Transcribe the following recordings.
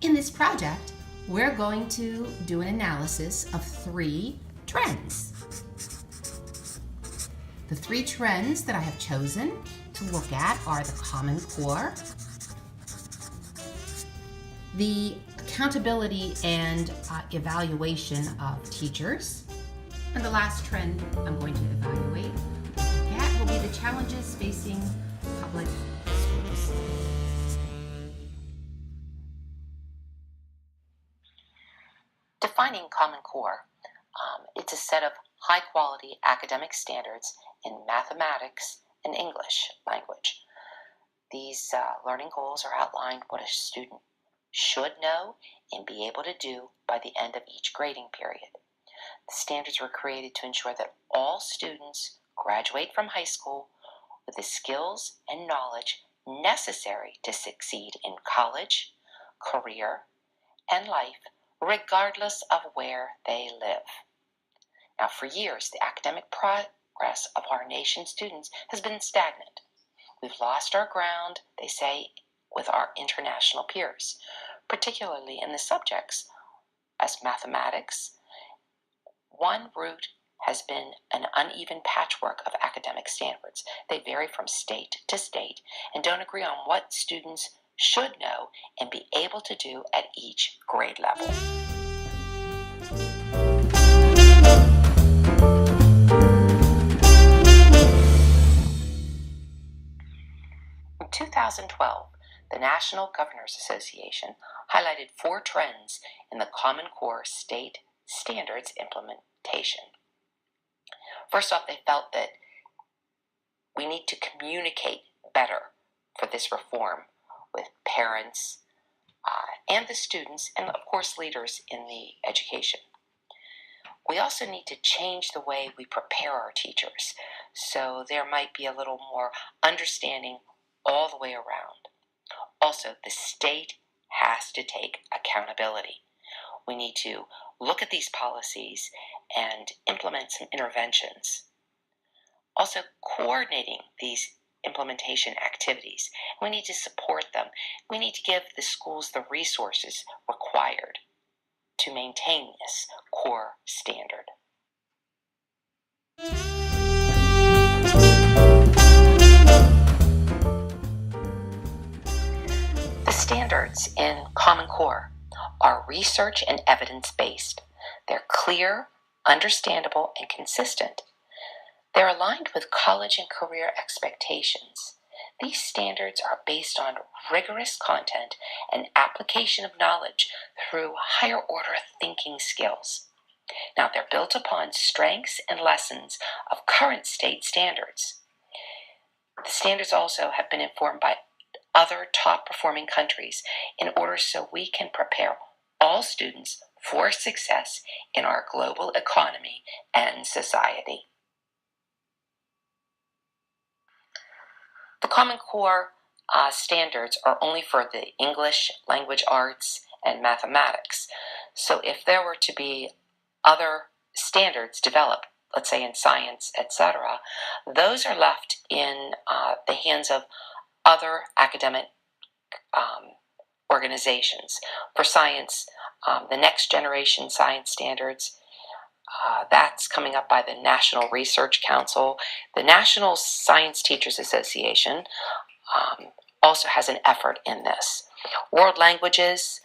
In this project, we're going to do an analysis of 3 trends. The 3 trends that I have chosen to look at are the Common Core, the accountability and evaluation of teachers, and the last trend I'm going to evaluate will be the challenges facing public schools. Defining Common Core, it's a set of high-quality academic standards in mathematics and English language. These learning goals are outlined what a student should know and be able to do by the end of each grading period. The standards were created to ensure that all students graduate from high school with the skills and knowledge necessary to succeed in college, career, and life, regardless of where they live. Now, for years, the academic progress of our nation's students has been stagnant. We've lost our ground, they say, with our international peers, particularly in the subjects as mathematics. One root has been an uneven patchwork of academic standards. They vary from state to state and don't agree on what students should know and be able to do at each grade level. In 2012, the National Governors Association highlighted 4 trends in the Common Core state standards implementation. First off, they felt that we need to communicate better for this reform with parents and the students and, of course, leaders in the education. We also need to change the way we prepare our teachers, so there might be a little more understanding all the way around. Also, the state has to take accountability. We need to look at these policies and implement some interventions. Also, coordinating these implementation activities. We need to support them. We need to give the schools the resources required to maintain this core standard. The standards in Common Core are research and evidence-based. They're clear, understandable, and consistent. They're aligned with college and career expectations. These standards are based on rigorous content and application of knowledge through higher order thinking skills. Now, they're built upon strengths and lessons of current state standards. The standards also have been informed by other top-performing countries in order so we can prepare all students for success in our global economy and society. The Common Core standards are only for the English, language arts, and mathematics. So if there were to be other standards developed, let's say in science, etc., those are left in the hands of other academic organizations. For science, the Next Generation Science Standards, that's coming up by the National Research Council. The National Science Teachers Association also has an effort in this. World Languages,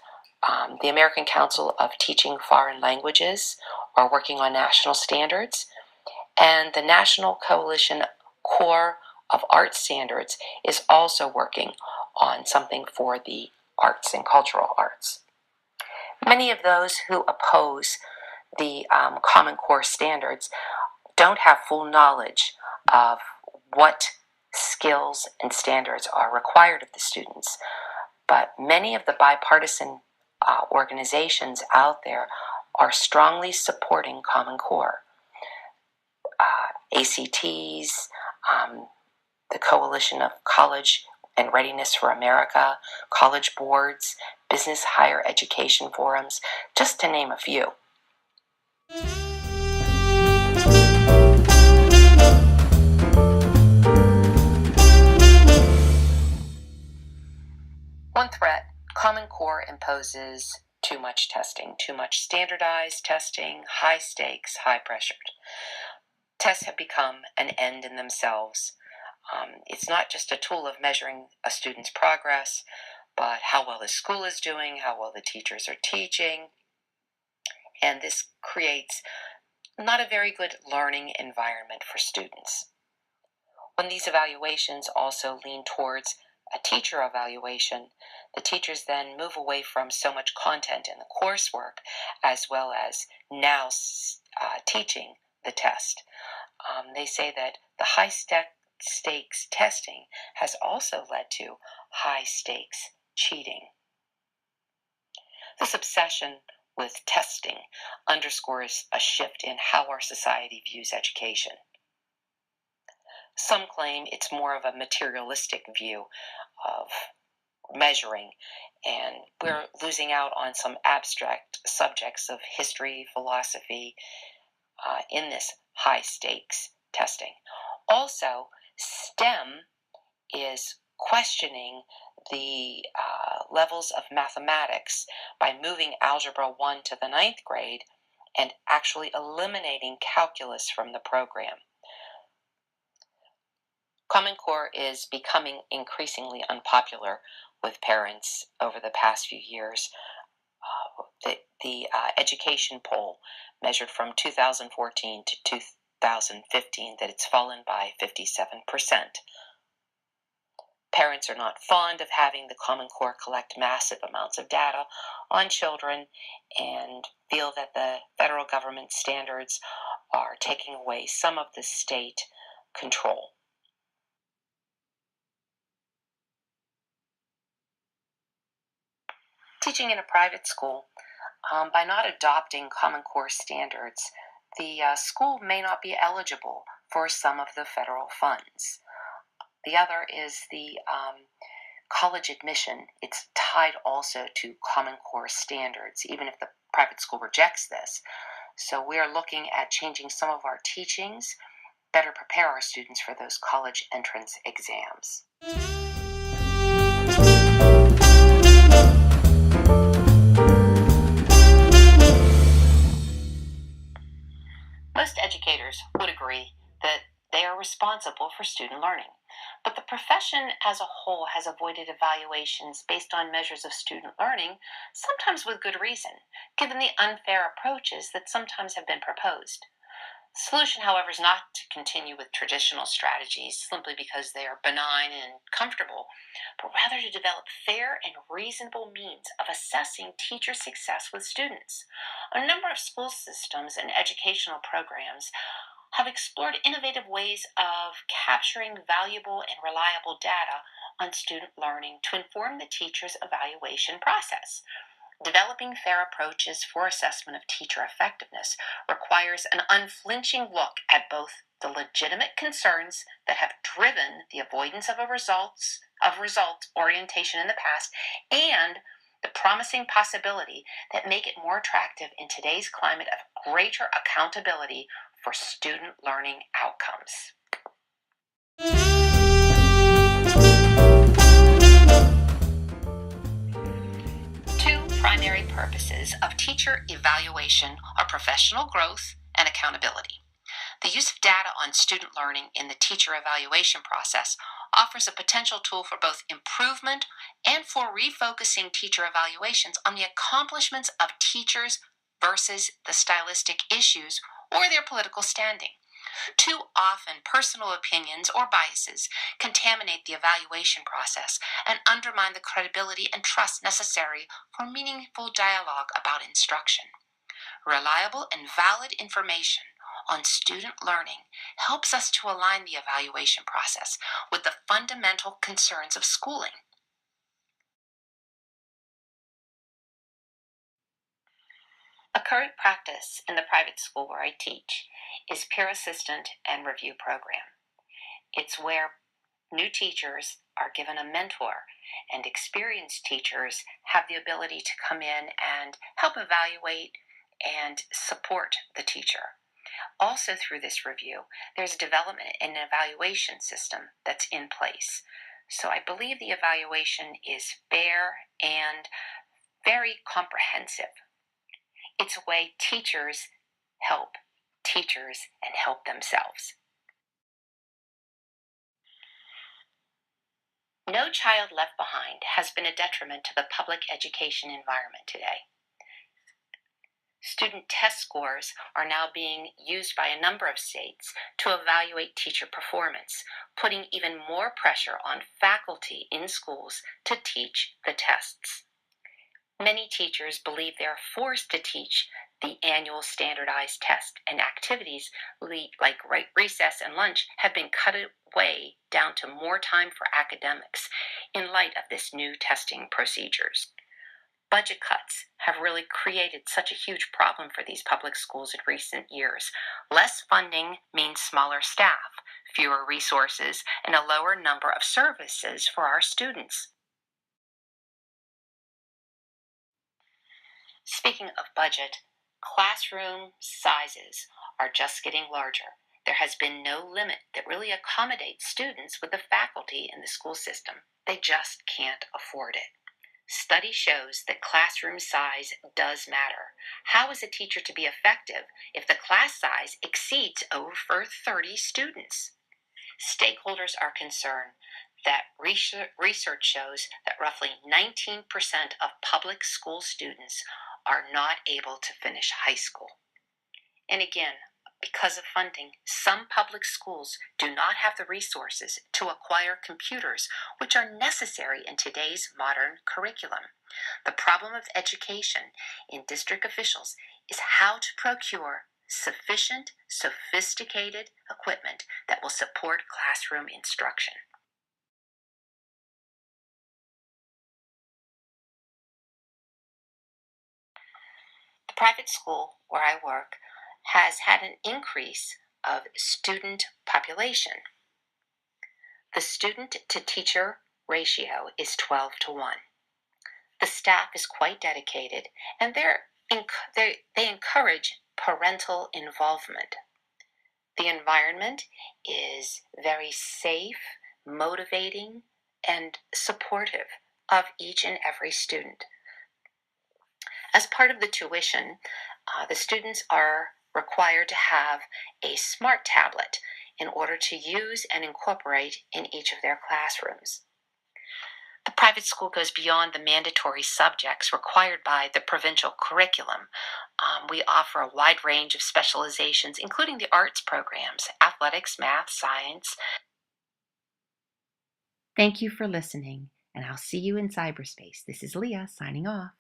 the American Council of Teaching Foreign Languages are working on national standards, and the National Coalition Core of Art Standards is also working on something for the arts and cultural arts. Many of those who oppose the Common Core standards don't have full knowledge of what skills and standards are required of the students, but many of the bipartisan organizations out there are strongly supporting Common Core. ACTs, the Coalition of College and Readiness for America, college boards, business higher education forums, just to name a few. One threat Common Core imposes too much testing, too much standardized testing, high stakes, high pressured. Tests have become an end in themselves. It's not just a tool of measuring a student's progress, but how well the school is doing, how well the teachers are teaching. And this creates not a very good learning environment for students. When these evaluations also lean towards a teacher evaluation, the teachers then move away from so much content in the coursework as well as now teaching the test. They say that the high stakes testing has also led to high stakes cheating. This obsession with testing underscores a shift in how our society views education. Some claim it's more of a materialistic view of measuring, and we're losing out on some abstract subjects of history, philosophy in this high stakes testing. Also, STEM is questioning the levels of mathematics by moving Algebra 1 to the 9th grade and actually eliminating calculus from the program. Common Core is becoming increasingly unpopular with parents over the past few years. The education poll measured from 2014 to 2015 that it's fallen by 57%. Parents are not fond of having the Common Core collect massive amounts of data on children and feel that the federal government standards are taking away some of the state control. Teaching in a private school, by not adopting Common Core standards, the school may not be eligible for some of the federal funds. The other is the college admission. It's tied also to Common Core standards, even if the private school rejects this. So we are looking at changing some of our teachings, better prepare our students for those college entrance exams. Most educators would agree that they are responsible for student learning, but the profession as a whole has avoided evaluations based on measures of student learning, sometimes with good reason, given the unfair approaches that sometimes have been proposed. The solution, however, is not to continue with traditional strategies simply because they are benign and comfortable, but rather to develop fair and reasonable means of assessing teacher success with students. A number of school systems and educational programs have explored innovative ways of capturing valuable and reliable data on student learning to inform the teacher's evaluation process. Developing fair approaches for assessment of teacher effectiveness requires an unflinching look at both the legitimate concerns that have driven the avoidance of result orientation in the past and the promising possibility that make it more attractive in today's climate of greater accountability for student learning outcomes. Primary purposes of teacher evaluation are professional growth and accountability. The use of data on student learning in the teacher evaluation process offers a potential tool for both improvement and for refocusing teacher evaluations on the accomplishments of teachers versus the stylistic issues or their political standing. Too often, personal opinions or biases contaminate the evaluation process and undermine the credibility and trust necessary for meaningful dialogue about instruction. Reliable and valid information on student learning helps us to align the evaluation process with the fundamental concerns of schooling. A current practice in the private school where I teach is peer assistant and review program. It's where new teachers are given a mentor and experienced teachers have the ability to come in and help evaluate and support the teacher. Also through this review, there's a development and evaluation system that's in place. So I believe the evaluation is fair and very comprehensive. It's a way teachers help teachers and help themselves. No Child Left Behind has been a detriment to the public education environment today. Student test scores are now being used by a number of states to evaluate teacher performance, putting even more pressure on faculty in schools to teach the tests. Many teachers believe they are forced to teach the annual standardized test, and activities like recess and lunch have been cut away down to more time for academics in light of this new testing procedures. Budget cuts have really created such a huge problem for these public schools in recent years. Less funding means smaller staff, fewer resources, and a lower number of services for our students. Speaking of budget, classroom sizes are just getting larger. There has been no limit that really accommodates students with the faculty in the school system. They just can't afford it. Study shows that classroom size does matter. How is a teacher to be effective if the class size exceeds over 30 students? Stakeholders are concerned that research shows that roughly 19% of public school students are not able to finish high school. And again, because of funding, some public schools do not have the resources to acquire computers, which are necessary in today's modern curriculum. The problem of education in district officials is how to procure sufficient, sophisticated equipment that will support classroom instruction. The private school where I work has had an increase of student population. The student to teacher ratio is 12 to 1. The staff is quite dedicated, and they encourage parental involvement. The environment is very safe, motivating, and supportive of each and every student. As part of the tuition, the students are required to have a smart tablet in order to use and incorporate in each of their classrooms. The private school goes beyond the mandatory subjects required by the provincial curriculum. We offer a wide range of specializations, including the arts programs, athletics, math, science. Thank you for listening, and I'll see you in cyberspace. This is Leah signing off.